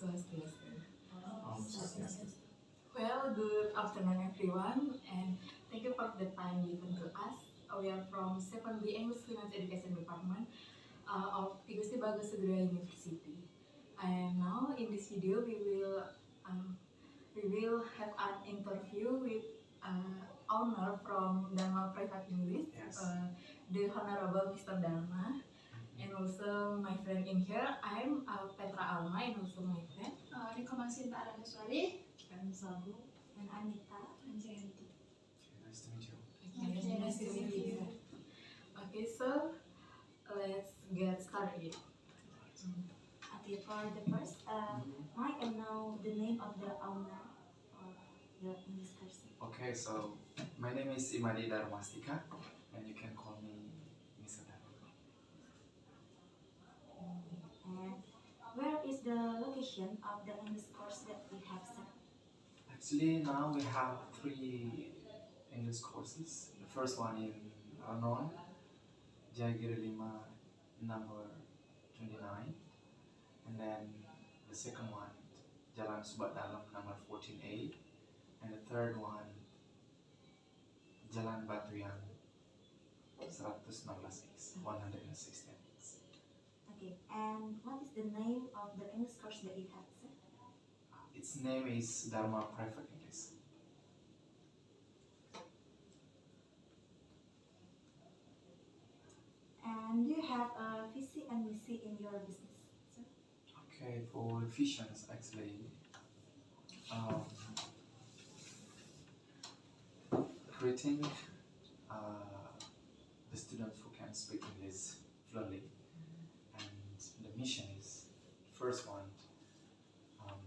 Swastiastu. Swastiastu. Well, good afternoon everyone, and thank you for the time given to us. We are from 7B English Language Education Department of Gusti Bagus Segera University. And now in this video we will have an interview with owner from Dharma Private English, Yes. the Honorable Mr. Dharma. And also my friend in here, I'm Petra Alma, and also my friend Nikomasinta Aranuswari, I'm Sabu, and Anita, and Jayanti. Nice to meet you. Okay, nice to meet you. Okay, so let's get started. Okay, for the first, might I know the name of the owner of the English person? Okay, so my name is Imadi Darmastika, and you can call me Mr. Dharma. And where is the location of the English course that we have set? Actually, now we have 3 English courses. The first one in Ranong, Jagir Lima, number 29, and then the second one, Jalan Subat Dalam, number 14A, and the third one, Jalan Batuyan, 116X, 116X. Okay, and what is the name of the English course that you have set? Its name is Dharma Private English. And do you have a VC and VC in your business, sir? Okay, for visions, actually, creating the students who can speak English fluently, and the mission is, first one,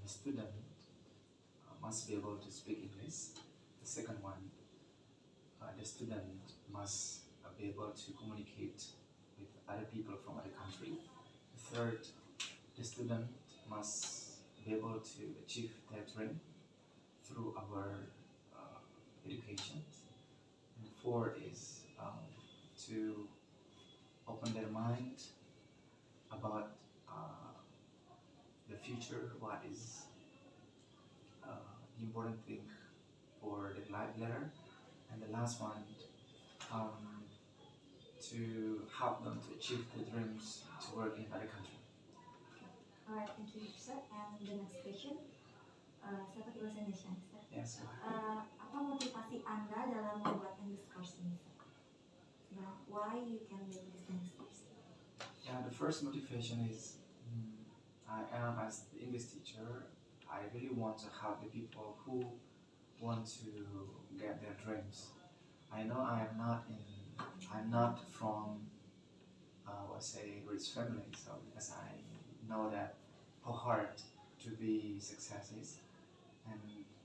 the student must be able to speak English. The second one, the student must be able to communicate with other people from other country. The third, the student must be able to achieve their dream through our education. And fourth is to open their mind about the future, what is the important thing for the life later. And the last one, to help them to achieve their dreams to work in other country. Alright, thank you, sir. And the next question, saya pakai bahasa Indonesia, sir. Yes, go ahead. Apa motivasi Anda dalam membuat English course ini, sir? Nah, why you can make this English course? Yeah, the first motivation is I am, as the English teacher, I really want to help the people who want to get their dreams. I know I'm not from let's say rich family, so because I know that how hard to be success is, and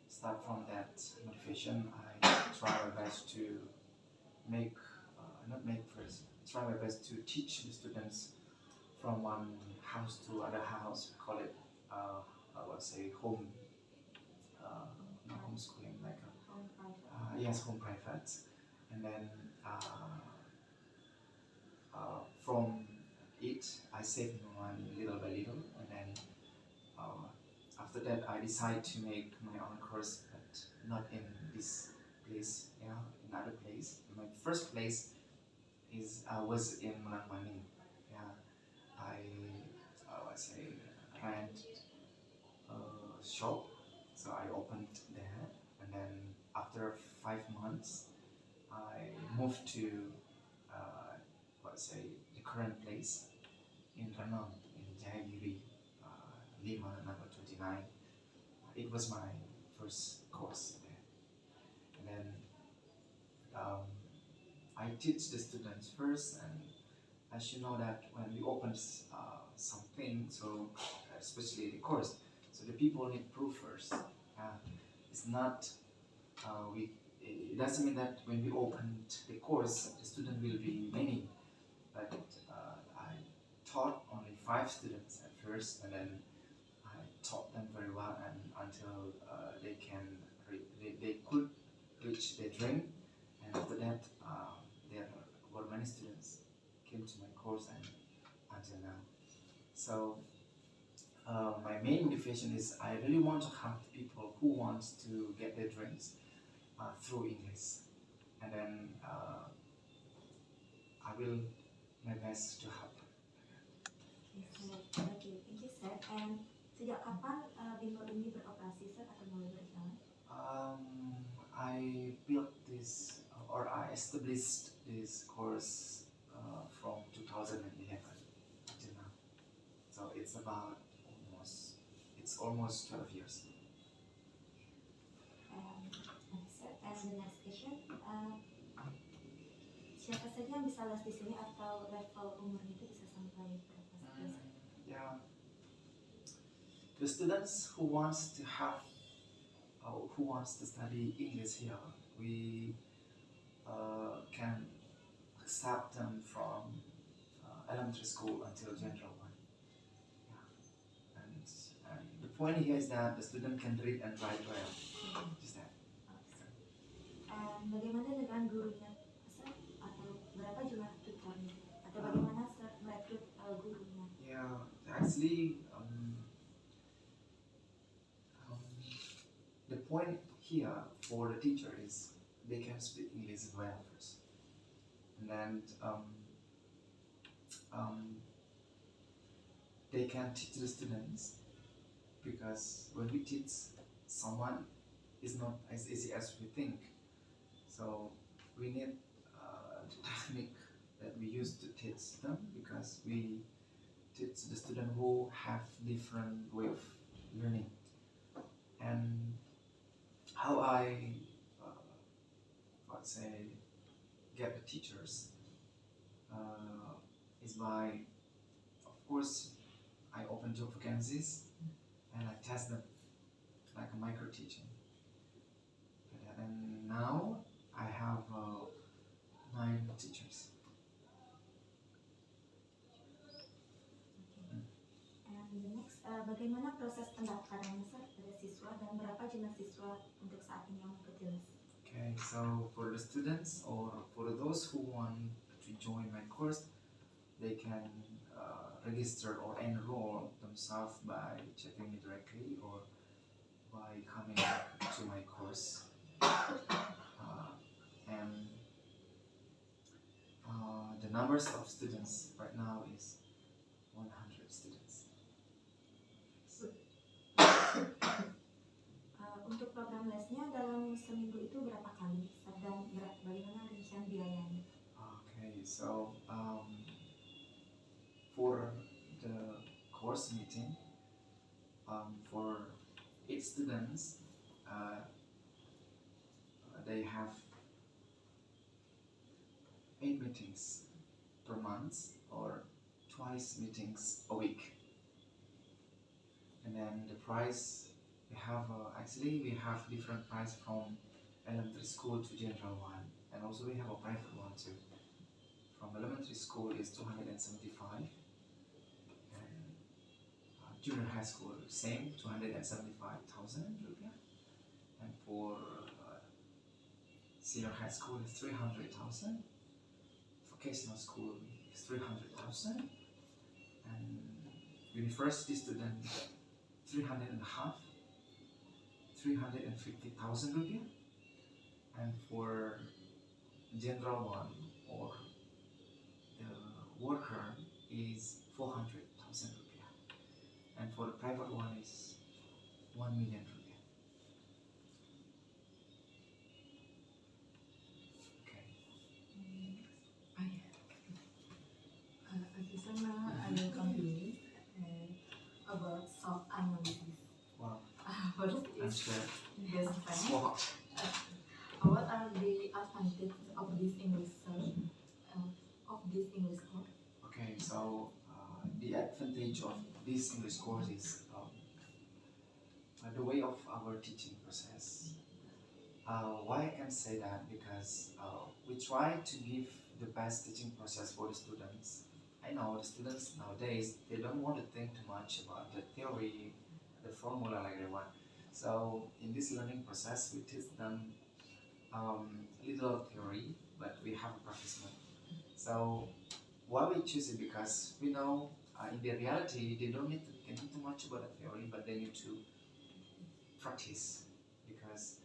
start from that motivation, I try my best to make try my best to teach the students from one house to other house. We call it let's say home homeschooling, like Home private. yes, home private. And then from it I save money little by little, and then after that I decide to make my own course, but not in this place, yeah, in another place. My first place was in Manangmani. Yeah, I say rent a shop, so I opened there, and then after 5 months I moved to the current place in Ranong, in Jayagiri, Lima, number 29. It was my first course there, and then I teach the students first, and as you know that when we open something, so especially the course, so the people need proof first. It's not it doesn't mean that when we opened the course, the student will be many, but I taught only 5 students at first, and then I taught them very well, and until they could reach their dream, and after that there were many students came to my course, and until now. So my main motivation is I really want to help people who want to get their dreams through English, and then I will my best to help. Okay, thank you, sir. And sejak kapan bimbel ini beroperasi, sir, atau mulai berjalan? I built this or I established this course from 2011 until now. So it's almost 12 years. Okay, sir. And the next question, siapa saja yang bisa les di sini atau level umurnya itu bisa sampai berapa sih? Yeah, the students who wants to have who wants to study English here, we can accept them from elementary school until general one. Yeah. And the point here is that the student can read and write well. Just that. Bagaimana dengan gurunya, sir? Atau berapa jumlah tutornya? Atau bagaimana sir merekrut gurunya? Yeah, actually, the point here for the teacher is they can speak English well first, and then they can teach the students, because when we teach someone, it's not as easy as we think. So we need the technique that we use to teach them, because we teach the student who have different way of learning. And how I get the teachers is by, of course, I open job vacancies and I test them like a micro teaching. And now I have 9 teachers. And the next, bagaimana proses pendaftaran sir pada siswa dan berapa jumlah siswa untuk saat ini yang mengikuti les? Okay, so for the students or for those who want to join my course, they can register or enroll themselves by chatting me directly or by coming to my course. And the numbers of students right now is 100 students. Untuk program lesnya dalam seminggu itu berapa kali dan bagaimana rincian biayanya? Okay, so for the course meeting, for 8 students, they have 8 meetings per month or twice meetings a week. And then the price, we have we have different price from elementary school to general one, and also we have a private one too. From elementary school is 275, and junior high school same 275,000 rupiah, and for senior high school is 300,000, vocational school is 300,000, and university student 350,000 rupiah, and for general one or the worker is 400,000 rupiah, and for the private one is 1 million rupiah. Okay. Okay, so now I will continue about soft analysis. Wow. First I'm is scared. best friend. Swap. What are the advantages of this English course? Okay, so the advantage of this English course is the way of our teaching process. Why I can say that? Because we try to give the best teaching process for the students. I know the students nowadays, they don't want to think too much about the theory, the formula like they want. So in this learning process, we teach them little theory, but we have a practice mode. So why we choose it? Because we know in the reality, they don't need to think too much about the theory, but they need to practice, because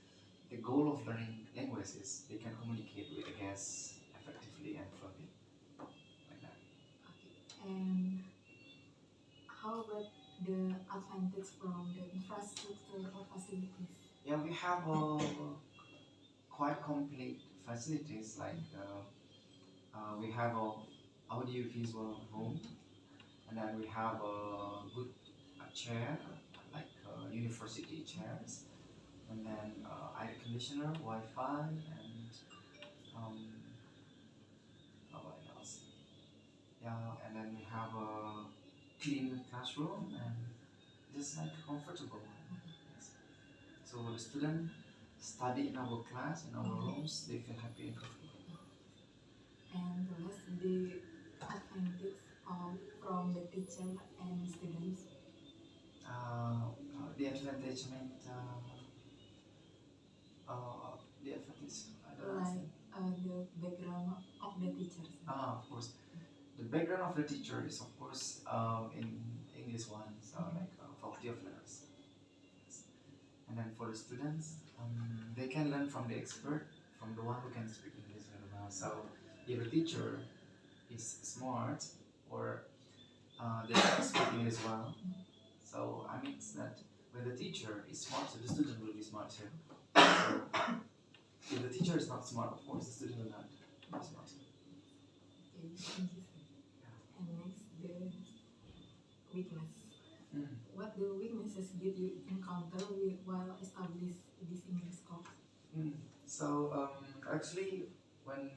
the goal of learning language is they can communicate with the guests effectively and fluently, like that. Okay. And how about the advantage from the infrastructure or facilities? Yeah, we have quite complete facilities, like we have a audio-visual room, and then we have a good chair, like university chairs, and then air conditioner, Wi-Fi, and um, what else? Yeah, and then we have a clean classroom and just like a comfortable one. Yes. So the student study in our class, in our rooms, they feel happy and comfortable. And what's the advantage from the teacher and students? The advantage meant the advantage. I don't understand. The background of the teachers. Of course. The background of the teacher is, of course, in English one, so like faculty of learners. Yes. And then for the students, they can learn from the expert, from the one who can speak English very well. So if a teacher is smart, or they can speak English well, so I mean that when the teacher is smart, so the student will be smart too. So if the teacher is not smart, of course the student will not be smart. Okay, thank you. And next, the weakness. What the weaknesses did you encounter while establishing this English course? So actually, when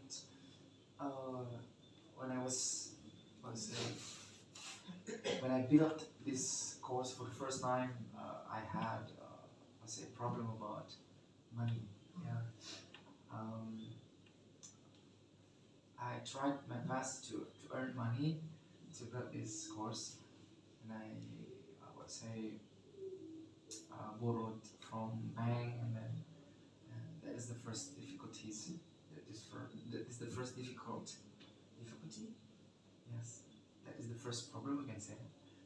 I was when I built this course for the first time, I had a problem about money. Yeah. I tried my best to earn money to build this course, and I would say borrowed from bank, and then that is the first difficulties. That is the first difficulty. Yes, that is the first problem we can say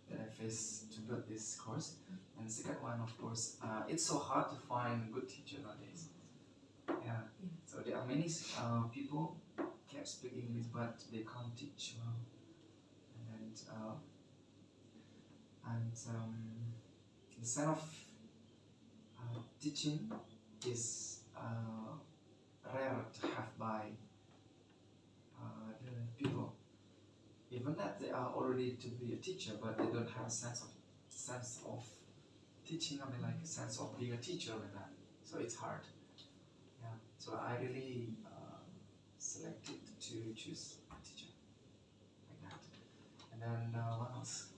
that I faced to build this course. And the second one, of course, it's so hard to find a good teacher nowadays. Yeah. So there are many people can speak English, but they can't teach well. The sense of teaching is rare to have by the people. Even that they are already to be a teacher, but they don't have a sense of teaching. I mean, like a sense of being a teacher like that. So it's hard. Yeah. So I really selected to choose a teacher like that. And then what else?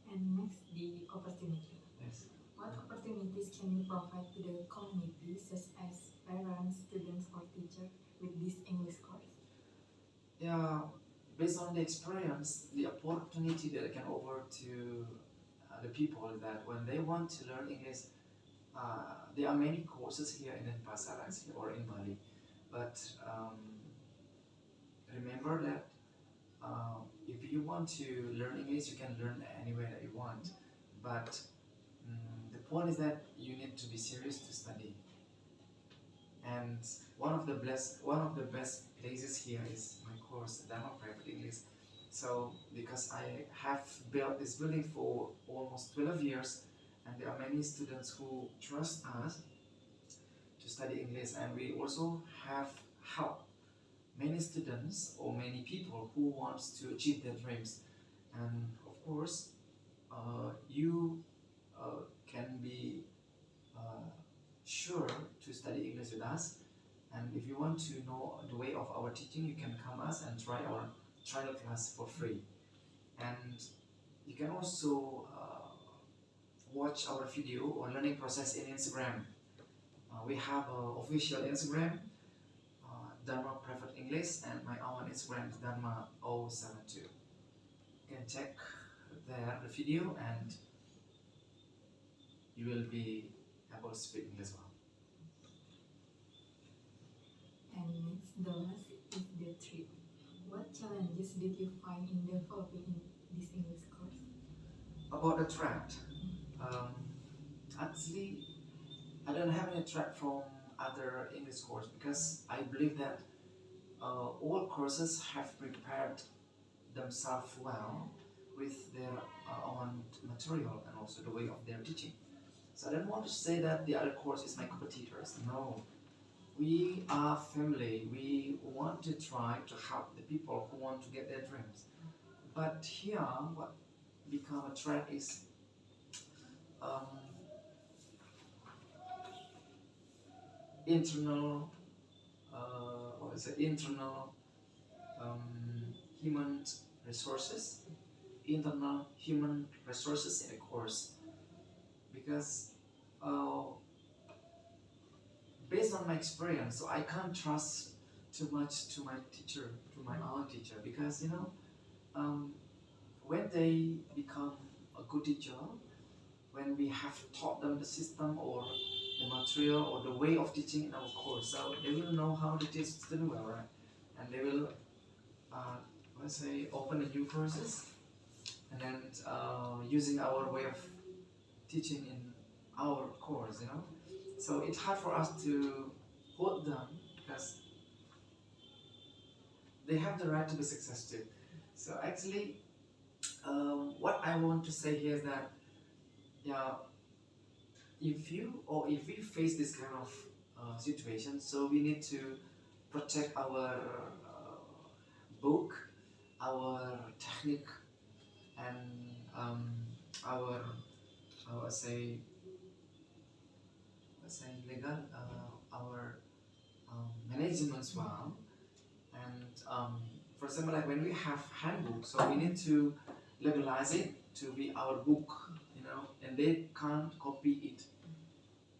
And next, the opportunity. Yes. What opportunities can you provide to the community, such as parents, students, or teachers, with this English course? Yeah, based on the experience, the opportunity that I can offer to the people is that when they want to learn English, there are many courses here in Denpasar actually, or in Bali, but remember that if you want to learn English, you can learn anywhere that you want, but the point is that you need to be serious to study. And one of the best places here is my course, DHARMA Private English. So because I have built this building for almost 12 years, and there are many students who trust us to study English, and we also have helped many students or many people who wants to achieve their dreams. And of course, you can be sure to study English with us. And if you want to know the way of our teaching, you can come us and try our trial class for free. And you can also watch our video or learning process in Instagram. We have an official Instagram, DHARMA Private English, and my own Instagram is DHARMA072. You can check there the video, and you will be able to speak English well. And next, the last is the trip. What challenges did you find in developing this English course? About the threat, um, actually, I don't have any threat from other English course because I believe that all courses have prepared themselves well with their own material and also the way of their teaching. So I don't want to say that the other course is my competitors. No, we are family. We want to try to help the people who want to get their dreams. But here, what become a threat is um, internal, what is it? Internal human resources, internal human resources in the course, because uh, based on my experience, so I can't trust too much to my teacher, to my own teacher, because when they become a good teacher, when we have taught them the system or the material or the way of teaching in our course, so they will know how to teach student well, right? And they will, let's say, open the new courses and then using our way of teaching in our course, So it's hard for us to hold them because they have the right to be successful. So actually, what I want to say here is that, yeah, if we face this kind of situation, so we need to protect our book, our technique, and our I would say legal, our management as well. And for example, like when we have handbook, so we need to legalize it to be our book, and they can't copy it.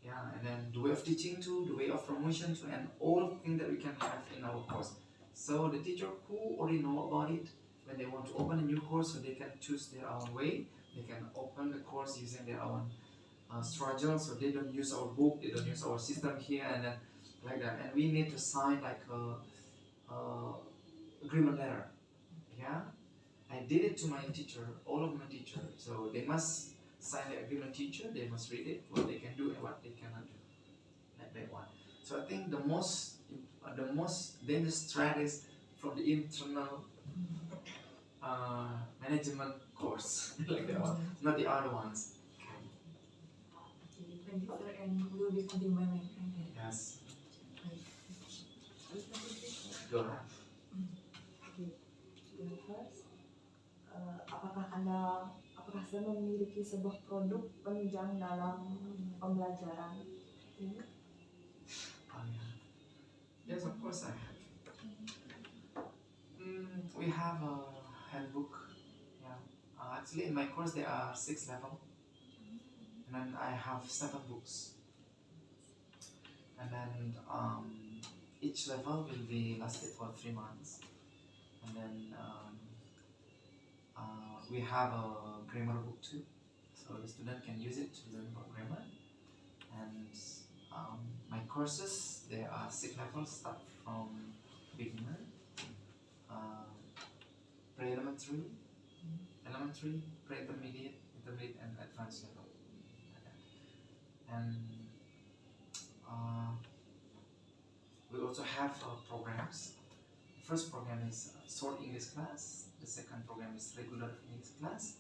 Yeah, and then the way of teaching too, the way of promotion too, and all things that we can have in our course. So the teacher who already know about it, when they want to open a new course, so they can choose their own way. They can open the course using their own struggle, so they don't use our book, they don't use our system here, and then like that. And we need to sign like a agreement letter. Yeah, I did it to my teacher, all of my teacher. So they must sign the agreement. Teacher, they must read it, what they can do and what they cannot do, like that one. So I think the most dangerous threat is from the internal management course, like that one, not the other ones. Okay, thank you, sir, and we will be continuing by my friend. Yes, Baik. go ahead. First, apakah Anda memiliki sebuah produk penunjang dalam pembelajaran ini? Oh, yeah. Yes, of course I have. We have a handbook. Yeah. Actually, in my course there are 6 levels, and then I have 7 books. And then each level will be lasted for 3 months. And then we have a grammar book too, so the student can use it to learn about grammar. And my courses, there are 6 levels, start from beginner, pre-elementary, elementary, pre-intermediate, intermediate, and advanced level. And we also have programs. The first program is short English class. The second program is regular English class.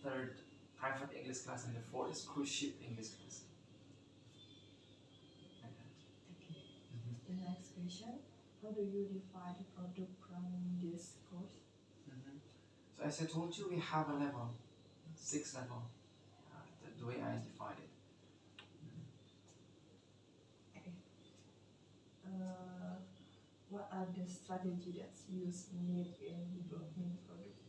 Third, private English class, and the fourth is cruise ship English class. Like that. The next question, how do you define the product from this course? So as I told you, we have a level, 6 level, the way I define it. What are the strategies that you need in developing product?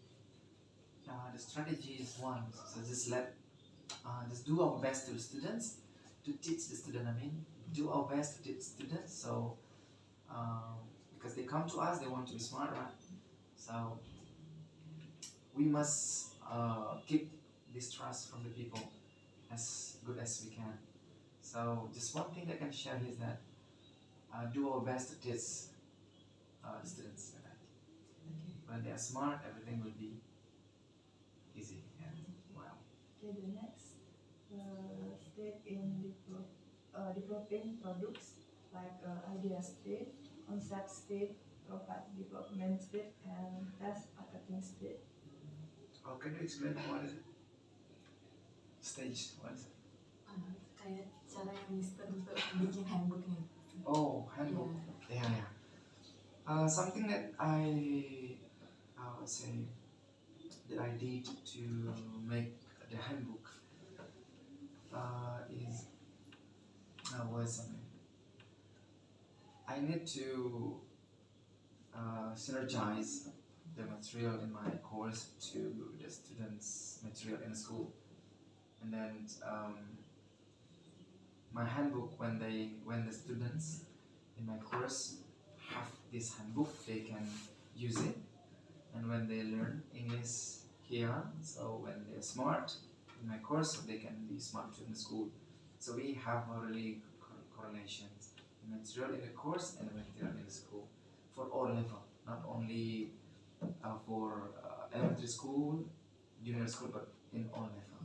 The strategy is one, so just do our best to the students, to teach the student. Do our best to teach students. So because they come to us, they want to be smart, right? So we must keep this trust from the people as good as we can. So just one thing that I can share is that do our best to teach the students. smart, everything will be easy and well. Okay, the next state in developing products like idea state, concept state, product development state, and test marketing state. Oh, can you explain what is it? Stage, what is it? Kayak cara yang Mister untuk bikin handbooknya. Oh, handbook. Yeah. Something that I would say that I did to make the handbook I need to synergize the material in my course to the students' material in school, and then my handbook when the students in my course have this handbook, they can use it, and when they learn English here, so when they're smart in my course, so they can be smart in the school. So we have a really correlations, the material in the course and the material in the school for all level, not only for elementary school, junior school, but in all level.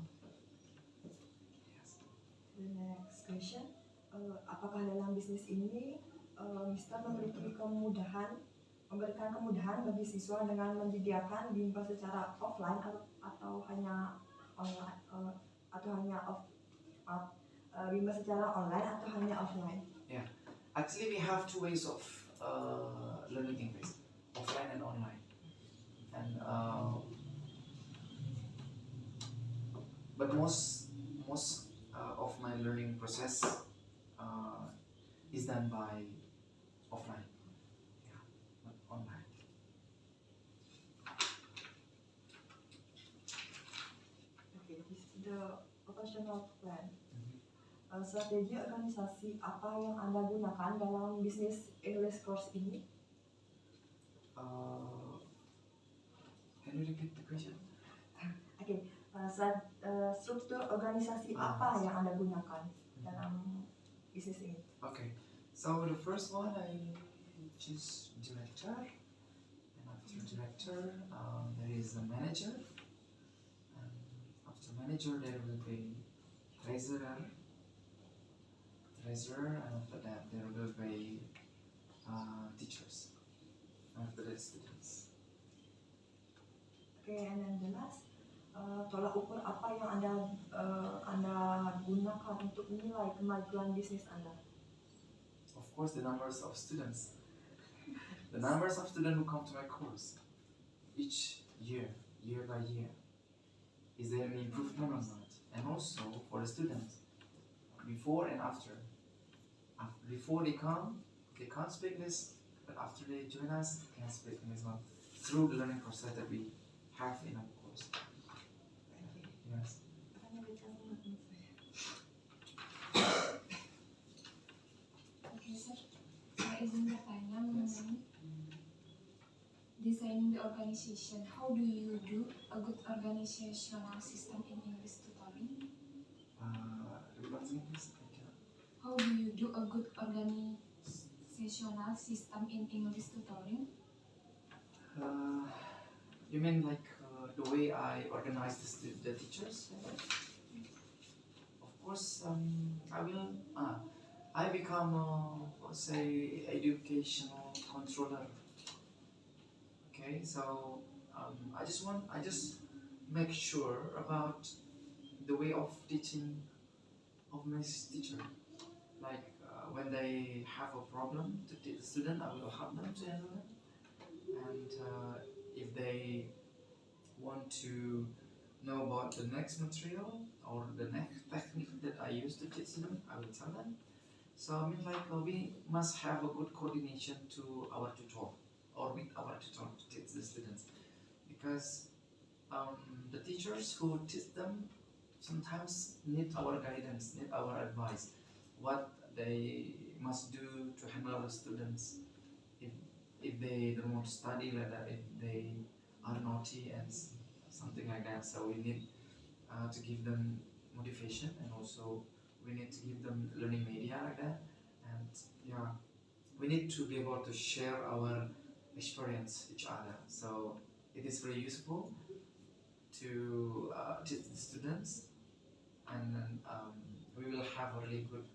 Yes. The next question, apakah dalam bisnis ini Mister memberikan kemudahan bagi siswa dengan menyediakan bimbel secara offline atau hanya online bimbel secara online atau hanya offline? Yeah, actually we have two ways of learning English, offline and online, and but most of my learning process is done by offline, yeah, not online. Okay, this is the operational plan. Strategi organisasi apa yang Anda gunakan dalam bisnis English course ini? Can you repeat the question? Okay, struktur organisasi apa yang Anda gunakan dalam bisnis ini? Okay, so the first one I choose director, and after director there is a manager, and after manager there will be treasurer, and after that there will be teachers, after that students. Okay, and then the last, tolak ukur apa yang Anda gunakan untuk menilai kemajuan bisnis Anda? Of course, the numbers of students. The numbers of students who come to my course each year by year. Is there an improvement or not? And also for the students, before and after. Before they come, they can't speak English, but after they join us, they can speak English well through the learning process that we have in our course. Yes. Oke, Sir. Saya izin bertanya mengenai designing the organization. How do you do a good organizational system in English tutoring? How do you do a good organizational system in English tutoring? You mean like the way I organize the teachers? Of course, I become say educational controller. Okay, so I just make sure about the way of teaching of my teacher. Like when they have a problem to teach the student, I will help them to handle it. And if they want to know about the next material or the next technique that I use to teach them, I will tell them. So I mean, like we must have a good coordination to our tutor or with our tutor to teach the students, because the teachers who teach them sometimes need our guidance, need our advice, what they must do to handle the students if they don't want to study like that, if they are naughty and something like that. So we need to give them motivation, and also we need to give them learning media like that. And yeah, we need to be able to share our experience each other. So it is very useful to teach the students, and then we will have a really good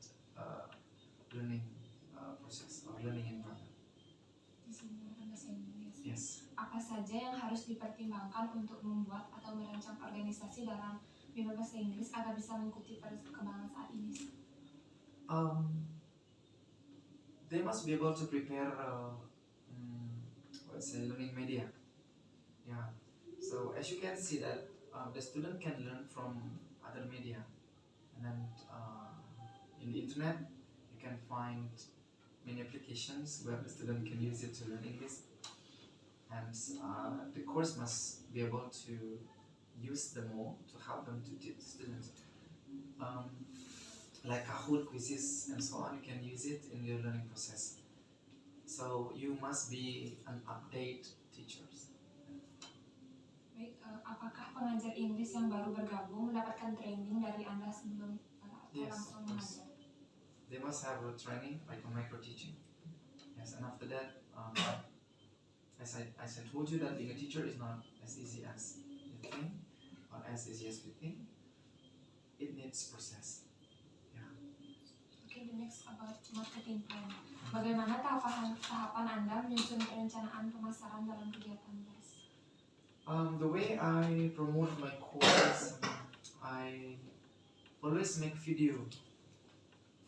learning process or learning environment. Di sini menggunakan bahasa Inggris. Yes. Apa saja yang harus dipertimbangkan untuk membuat atau merancang organisasi dalam bimbel bahasa Inggris agar bisa mengikuti perkembangan saat ini? They must be able to prepare learning media. Yeah. So as you can see that the student can learn from other media, and then in the internet you can find many applications where the student can use it to learn English, and the course must be able to use them all to help them to teach students. Like Kahoot quizzes and so on, you can use it in your learning process. So you must be an update teachers. Baik, apakah pengajar Inggris yang baru bergabung mendapatkan training dari Anda sebelum atau Yes, langsung of course. mengajar? They must have a training like a micro teaching. Yes, and after that, as I told you that being a teacher is not as easy as you think or as easy as we think. It needs process. Okay, the next about marketing plan. Bagaimana tahapan Anda menyusun perencanaan pemasaran dalam kegiatan les? The way I promote my course, I always make video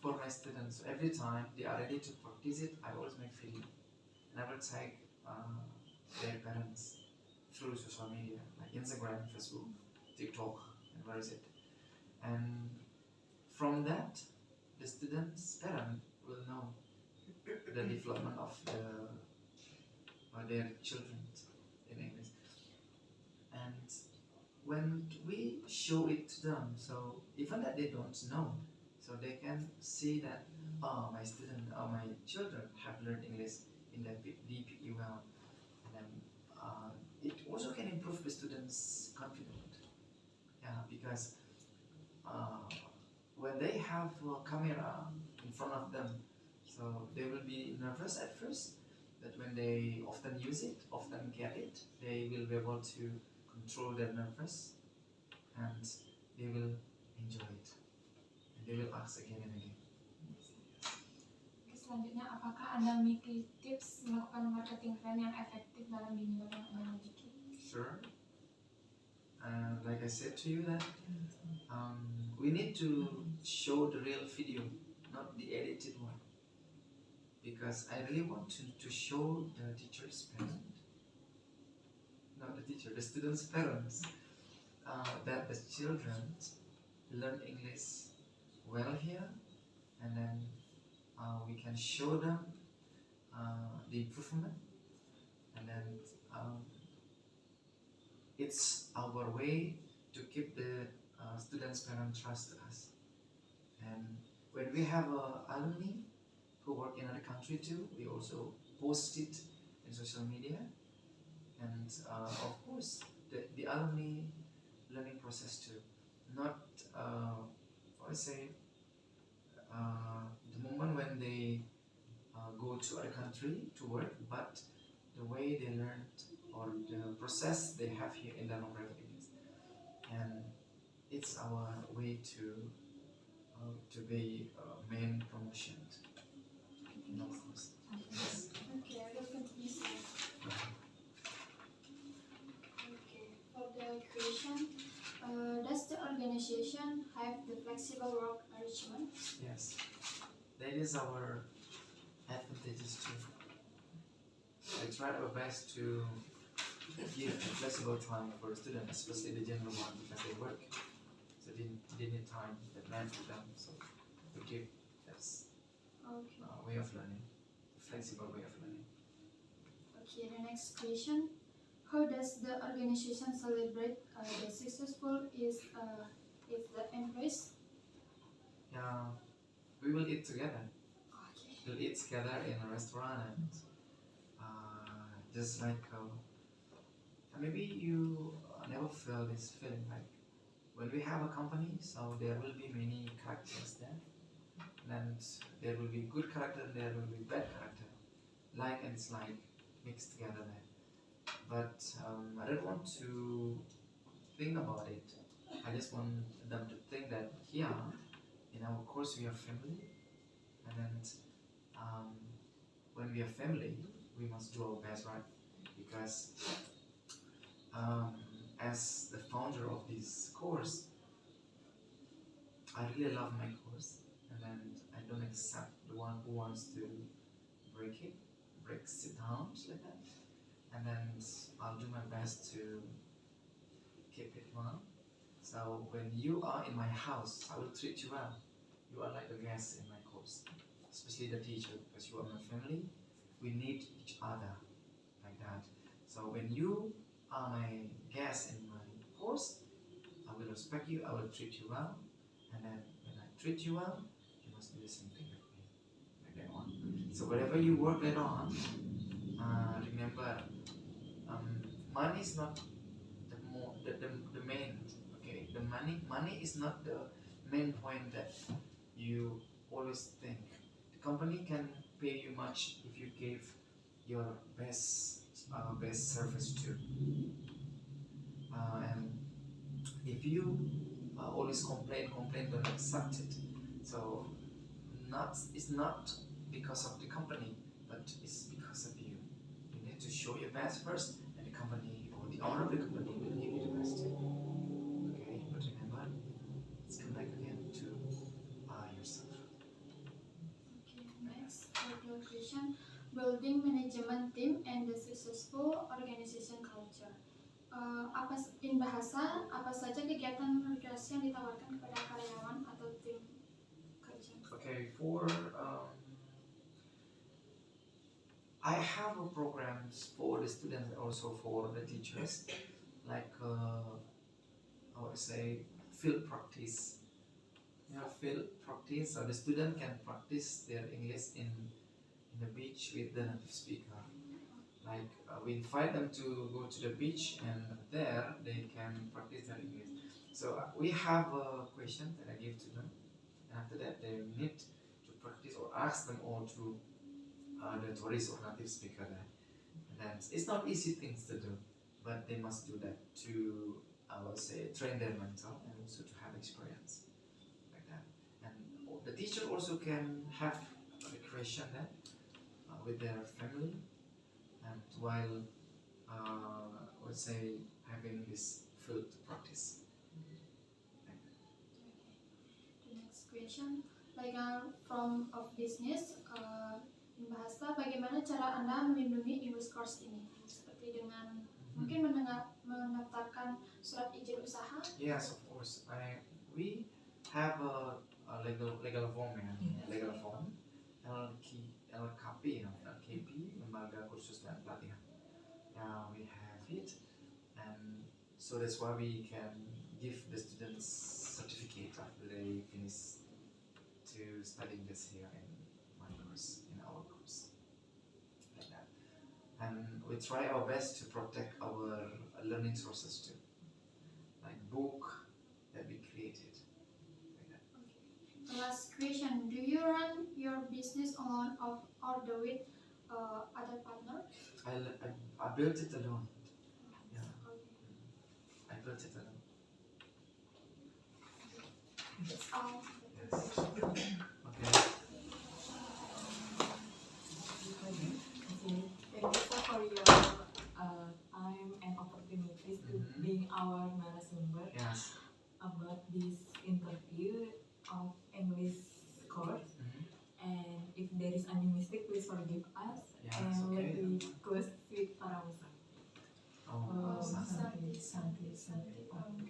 for my students. So every time they are ready to practice it, I always make video, and I will tag their parents through social media like Instagram, Facebook, TikTok, and where is it? And from that, the students' parent will know the development of their children in English. And when we show it to them, so even that they don't know, so they can see that my student or my children have learned English in that DPE well, and then it also can improve the students' confidence. Yeah, because when they have a camera in front of them, so they will be nervous at first, but when they often use it, often get it, they will be able to control their nervous, and they will enjoy it, and they will ask again and again. Oke, selanjutnya, apakah Anda memiliki tips melakukan marketing plan yang efektif dalam bimbel yang Anda miliki? Sure. Like I said to you that we need to show the real video, not the edited one, because I really want to show the teacher's parent, not the teacher, the student's parents, that the children learn English well here, and then we can show them the improvement, and then it's our way to keep the students' parents trust us. And when we have alumni who work in other country too, we also post it in social media. And of course, the alumni learning process too. Not, I say, the moment when they go to other country to work, but the way they learned or the process they have here in the English. And it's our way to be main promotion. In our course. Yes. Okay, I will continue. Okay, for the creation, does the organization have the flexible work arrangement? Yes. That is our advantages too. I try our best to give flexible time for students, especially the general one, because they work. So they need time that match with them. So we give that's Okay. way of learning, flexible way of learning. Okay, the next question. How does the organization celebrate the successful if the employees? Yeah, we will eat together. Okay. We'll eat together in a restaurant, and just like maybe you never feel this feeling like when we have a company, so there will be many characters there, and there will be good character and there will be bad character, like and dislike mixed together there. but I don't want to think about it. I just want them to think that here in our course we are family, and then um, when we are family, we must do our best, right? Because um, as the founder of this course, I really love my course, and then I don't accept the one who wants to break it, breaks it down like that, and then I'll do my best to keep it one. So when you are in my house, I will treat you well. You are like a guest in my course, especially the teacher, because you are my family. We need each other like that. So when you are my guest in my course, I will respect you. I will treat you well, and then when I treat you well, you must do the same thing with me, like that on. So wherever you work later on, remember, money is not the main. Okay, the money is not the main point that you always think. The company can pay you much if you give your best service too. And if you always complain, don't accept it. So it's not because of the company, but it's because of you. You need to show your best first, and the company or the owner of the company will give you the best too. Okay, but remember, let's come back again to yourself. Okay, next regular question. Building management team and the successful organization culture. In bahasa, apa saja kegiatan rekreasi yang ditawarkan kepada karyawan atau tim kerja? Okay, I have a programs for the students, also for the teachers, like I would say field practice. Field practice, so the student can practice their English in the beach with the native speaker. Like we invite them to go to the beach, and there they can practice their English. So we have a question that I give to them, and after that they need to practice or ask them all to the tourist or native speaker there. And then it's not easy things to do, but they must do that to, I would say, train their mental and also to have experience like that. And the teacher also can have recreation there with their family, and while I would say having this field practice. The next question, like from of business, in bahasa, bagaimana cara Anda melindungi English course ini? Seperti dengan mungkin mendaftarkan surat izin usaha? Yes, of course. We have a legal form, legal form, LKP, Lembaga Kursus dan Pelatihan. We have it, and so that's why we can give the students certificate after they finish to studying this here in my course, in our course, like that. And we try our best to protect our learning sources too, like book that we created, like that. Okay. Last question, do you run your business alone or do with other partner? I built it alone. Yeah, I built it alone. That's all. Yes. Okay. Thank you sir for your time and opportunities to being our narasumber Yes. about this interview of English course. And if there is any mistake, please forgive us. Yes, And okay. let me close with Paramusa. Oh, Santi, Santi, Santi, Santi. Santi.